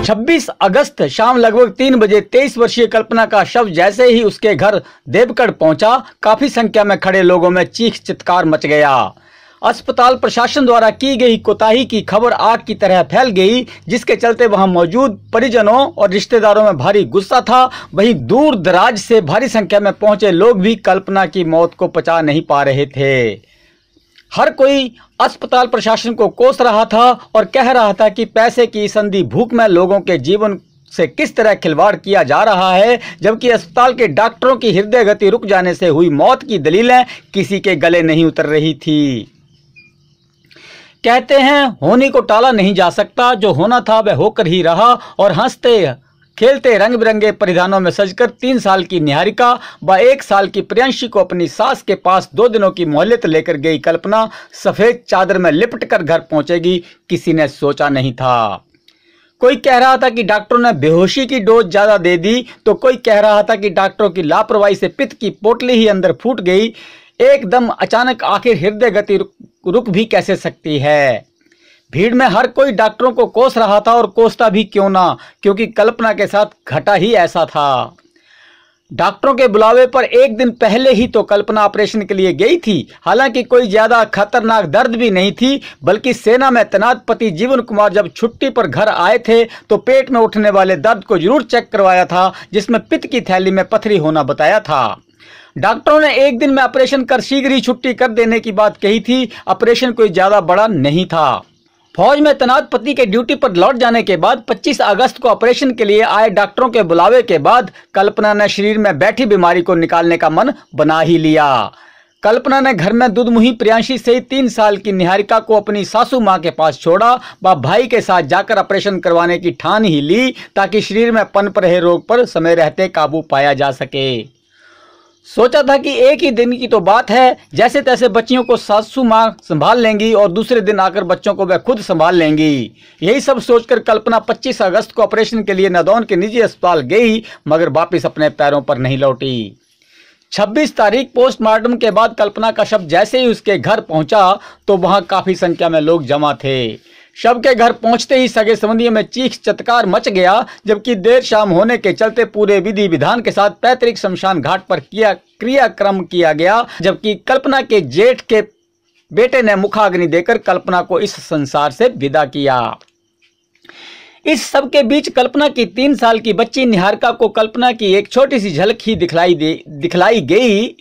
26 अगस्त शाम लगभग 3 बजे 23 वर्षीय कल्पना का शव जैसे ही उसके घर देवगढ़ पहुंचा, काफी संख्या में खड़े लोगों में चीख चित्कार मच गया। अस्पताल प्रशासन द्वारा की गई कोताही की खबर आग की तरह फैल गई, जिसके चलते वहां मौजूद परिजनों और रिश्तेदारों में भारी गुस्सा था। वहीं दूर दराज से भारी संख्या में पहुंचे लोग भी कल्पना की मौत को पचा नहीं पा रहे थे। हर कोई अस्पताल प्रशासन को कोस रहा था और कह रहा था कि पैसे की संधि भूख में लोगों के जीवन से किस तरह खिलवाड़ किया जा रहा है, जबकि अस्पताल के डॉक्टरों की हृदय गति रुक जाने से हुई मौत की दलीलें किसी के गले नहीं उतर रही थी। कहते हैं होने को टाला नहीं जा सकता, जो होना था वह होकर ही रहा। और हंसते खेलते रंग बिरंगे परिधानों में सजकर 3 साल की निहारिका व 1 साल की प्रियांशी को अपनी सास के पास 2 दिनों की मोहलत लेकर गई कल्पना सफेद चादर में लिपटकर घर पहुंचेगी, किसी ने सोचा नहीं था। कोई कह रहा था कि डॉक्टरों ने बेहोशी की डोज ज्यादा दे दी, तो कोई कह रहा था कि डॉक्टरों की लापरवाही से पित्त की पोटली ही अंदर फूट गई। एकदम अचानक आखिर हृदय गति रुक भी कैसे सकती है। भीड़ में हर कोई डॉक्टरों को कोस रहा था, और कोसता भी क्यों ना, क्योंकि कल्पना के साथ घटा ही ऐसा था। डॉक्टरों के बुलावे पर 1 दिन पहले ही तो कल्पना ऑपरेशन के लिए गई थी। हालांकि कोई ज्यादा खतरनाक दर्द भी नहीं थी, बल्कि सेना में तैनात पति जीवन कुमार जब छुट्टी पर घर आए थे तो पेट में उठने वाले दर्द को जरूर चेक करवाया था, जिसमें पित्त की थैली में पथरी होना बताया था। डॉक्टरों ने 1 दिन में ऑपरेशन कर शीघ्र ही छुट्टी कर देने की बात कही थी। ऑपरेशन कोई ज्यादा बड़ा नहीं था। फौज में तैनात पति के ड्यूटी पर लौट जाने के बाद 25 अगस्त को ऑपरेशन के लिए आए डॉक्टरों के बुलावे के बाद कल्पना ने शरीर में बैठी बीमारी को निकालने का मन बना ही लिया। कल्पना ने घर में दुधमुही प्रियांशी से 3 साल की निहारिका को अपनी सासू मां के पास छोड़ा व भाई के साथ जाकर ऑपरेशन करवाने की ठान ही ली, ताकि शरीर में पनप रहे रोग पर समय रहते काबू पाया जा सके। सोचा था कि 1 ही दिन की तो बात है, जैसे तैसे बच्चियों को सासू मां संभाल लेंगी और दूसरे दिन आकर बच्चों को वह खुद संभाल लेंगी। यही सब सोचकर कल्पना 25 अगस्त को ऑपरेशन के लिए नदौन के निजी अस्पताल गई, मगर वापस अपने पैरों पर नहीं लौटी। 26 तारीख पोस्टमार्टम के बाद कल्पना का शव जैसे ही उसके घर पहुंचा तो वहां काफी संख्या में लोग जमा थे। शव के घर पहुंचते ही सगे संबंधियों में चीख चत्कार मच गया, जबकि देर शाम होने के चलते पूरे विधि विधान के साथ पैतृक शमशान घाट पर क्रियाक्रम किया गया, जबकि कल्पना के जेठ के बेटे ने मुखाग्नि देकर कल्पना को इस संसार से विदा किया। इस सब के बीच कल्पना की 3 साल की बच्ची निहारिका को कल्पना की एक छोटी सी झलक ही दिखलाई गई,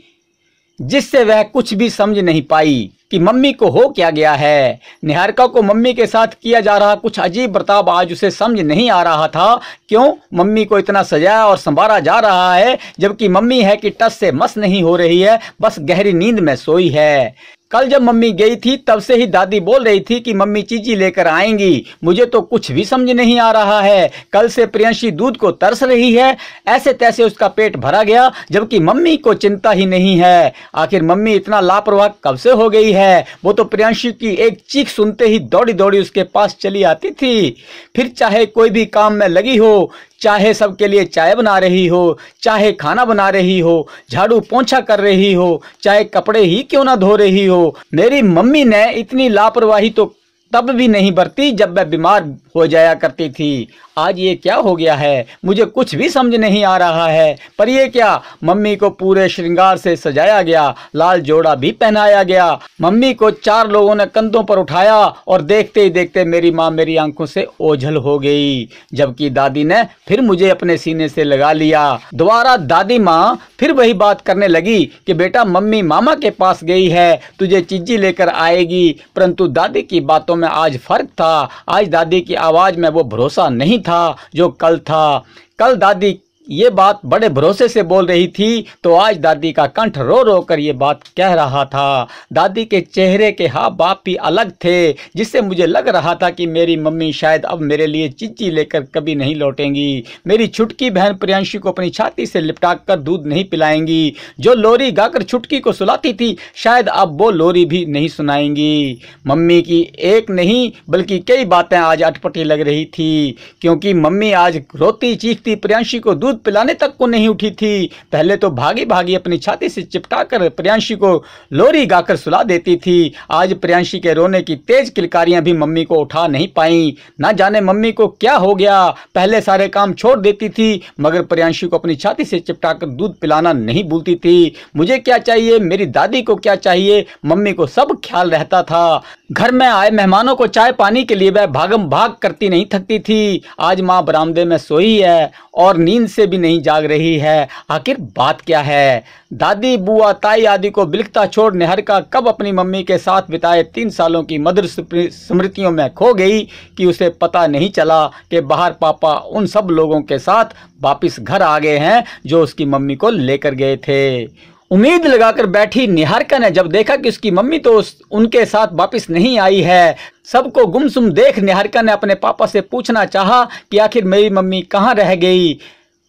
जिससे वह कुछ भी समझ नहीं पाई कि मम्मी को हो क्या गया है। निहारिका को मम्मी के साथ किया जा रहा कुछ अजीब बर्ताव आज उसे समझ नहीं आ रहा था। क्यों मम्मी को इतना सजाया और संवारा जा रहा है, जबकि मम्मी है कि टस से मस नहीं हो रही है, बस गहरी नींद में सोई है। कल जब मम्मी गई थी तब से ही दादी बोल रही थी कि मम्मी चीजी लेकर आएंगी। मुझे तो कुछ भी समझ नहीं आ रहा है। कल से प्रियांशी दूध को तरस रही है, ऐसे तैसे उसका पेट भरा गया, जबकि मम्मी को चिंता ही नहीं है। आखिर मम्मी इतना लापरवाह कब से हो गई है। वो तो प्रियांशी की एक चीख सुनते ही दौड़ी दौड़ी उसके पास चली आती थी। फिर चाहे कोई भी काम में लगी हो, चाहे सबके लिए चाय बना रही हो, चाहे खाना बना रही हो, झाड़ू पोंछा कर रही हो, चाहे कपड़े ही क्यों ना धो रही हो, मेरी मम्मी ने इतनी लापरवाही तो तब भी नहीं बरती जब वह बीमार हो जाया करती थी। आज ये क्या हो गया है, मुझे कुछ भी समझ नहीं आ रहा है। पर ये क्या, मम्मी को पूरे श्रृंगार से सजाया गया, लाल जोड़ा भी पहनाया गया। मम्मी को 4 लोगों ने कंधों पर उठाया और देखते ही देखते मेरी माँ मेरी आंखों से ओझल हो गई, जबकि दादी ने फिर मुझे अपने सीने से लगा लिया। दोबारा दादी माँ फिर वही बात करने लगी कि बेटा मम्मी मामा के पास गई है, तुझे चीजी लेकर आएगी। परंतु दादी की बातों में आज फर्क था। आज दादी की आवाज में वो भरोसा नहीं था जो कल था। कल दादी ये बात बड़े भरोसे से बोल रही थी, तो आज दादी का कंठ रो रो कर ये बात कह रहा था। दादी के चेहरे के हाव भाव भी अलग थे, जिससे मुझे लग रहा था कि मेरी मम्मी शायद अब मेरे लिए चीची लेकर कभी नहीं लौटेंगी। मेरी छुटकी बहन प्रियांशी को अपनी छाती से लिपटा कर दूध नहीं पिलाएंगी। जो लोरी गाकर छुटकी को सुलाती थी, शायद अब वो लोरी भी नहीं सुनाएंगी। मम्मी की एक नहीं बल्कि कई बातें आज अटपटी लग रही थी, क्योंकि मम्मी आज रोती चीखती प्रियांशी को दूध दूध पिलाने तक को नहीं उठी थी। पहले तो भागी भागी अपनी छाती से चिपटाकर प्रियांशी को लोरी गाकर सुला देती थी। आज प्रियांशी के रोने की तेज किलकारियां भी मम्मी को उठा नहीं पाई। ना जाने मम्मी को क्या हो गया। पहले सारे काम छोड़ देती थी मगर प्रियांशी को अपनी छाती से चिपटाकर दूध पिलाना नहीं भूलती थी। मुझे क्या चाहिए, मेरी दादी को क्या चाहिए, मम्मी को सब ख्याल रहता था। घर में आए मेहमानों को चाय पानी के लिए वह भागम भाग करती नहीं थकती थी। आज माँ बरामदे में सोई है और नींद से भी नहीं जाग रही है। आखिर बात क्या है। दादी बुआ ताई आदि को बिलखता छोड़ निहारिका कब अपनी मम्मी के साथ बिताए 3 सालों की मधुर स्मृतियों में खो गई कि उसे पता नहीं चला कि बाहर पापा उन सब लोगों के साथ वापिस घर आ गए हैं जो उसकी मम्मी को लेकर गए थे। उम्मीद लगाकर बैठी निहारिका ने जब देखा कि उसकी मम्मी तो उनके साथ वापस नहीं आई है, सबको गुमसुम देख निहारिका ने अपने पापा से पूछना चाहा कि आखिर मेरी मम्मी कहाँ रह गई।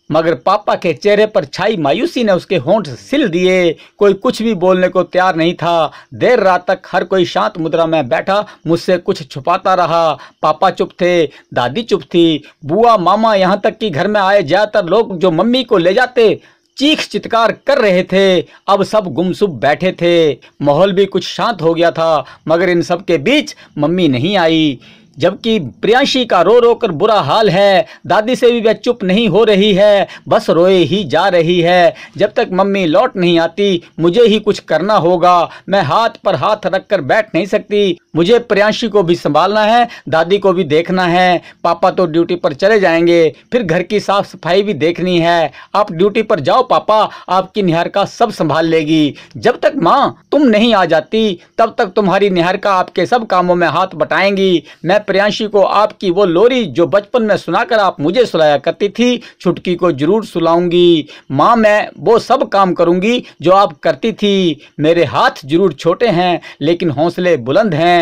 मगर पापा के चेहरे पर छाई मायूसी ने उसके होंठ सिल दिए। कोई कुछ भी बोलने को तैयार नहीं था। देर रात तक हर कोई शांत मुद्रा में बैठा मुझसे कुछ छुपाता रहा। पापा चुप थे, दादी चुप थी, बुआ मामा यहाँ तक कि घर में आए ज्यादातर लोग जो मम्मी को ले जाते चीख चित्कार कर रहे थे, अब सब गुमसुम बैठे थे। माहौल भी कुछ शांत हो गया था मगर इन सब के बीच मम्मी नहीं आई। जबकि प्रियांशी का रो रो कर बुरा हाल है। दादी से भी वह चुप नहीं हो रही है, बस रोए ही जा रही है। जब तक मम्मी लौट नहीं आती मुझे ही कुछ करना होगा। मैं हाथ पर हाथ रखकर बैठ नहीं सकती। मुझे प्रियांशी को भी संभालना है, दादी को भी देखना है। पापा तो ड्यूटी पर चले जाएंगे, फिर घर की साफ सफाई भी देखनी है। आप ड्यूटी पर जाओ पापा, आपकी निहारिका सब संभाल लेगी। जब तक माँ तुम नहीं आ जाती तब तक तुम्हारी निहारिका आपके सब कामों में हाथ बटाएंगी। मैं प्रियांशी को आपकी वो लोरी जो बचपन में सुनाकर आप मुझे सुलाया करती थी, छुटकी को जरूर सुलाऊंगी। माँ मैं वो सब काम करूंगी जो आप करती थी। मेरे हाथ जरूर छोटे हैं लेकिन हौसले बुलंद हैं।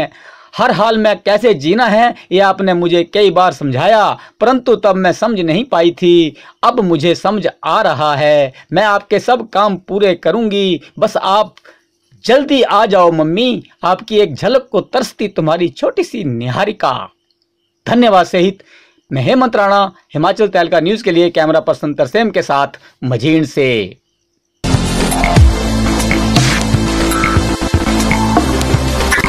हर हाल में कैसे जीना है ये आपने मुझे कई बार समझाया, परंतु तब मैं समझ नहीं पाई थी। अब मुझे समझ आ रहा है। मैं आपके सब काम पूरे करूंगी, बस आप जल्दी आ जाओ मम्मी। आपकी एक झलक को तरसती तुम्हारी छोटी सी निहारिका। धन्यवाद सहित मैं हेमंत राणा, हिमाचल तहलका न्यूज के लिए कैमरा पर्सन तरसेम के साथ मजीण से।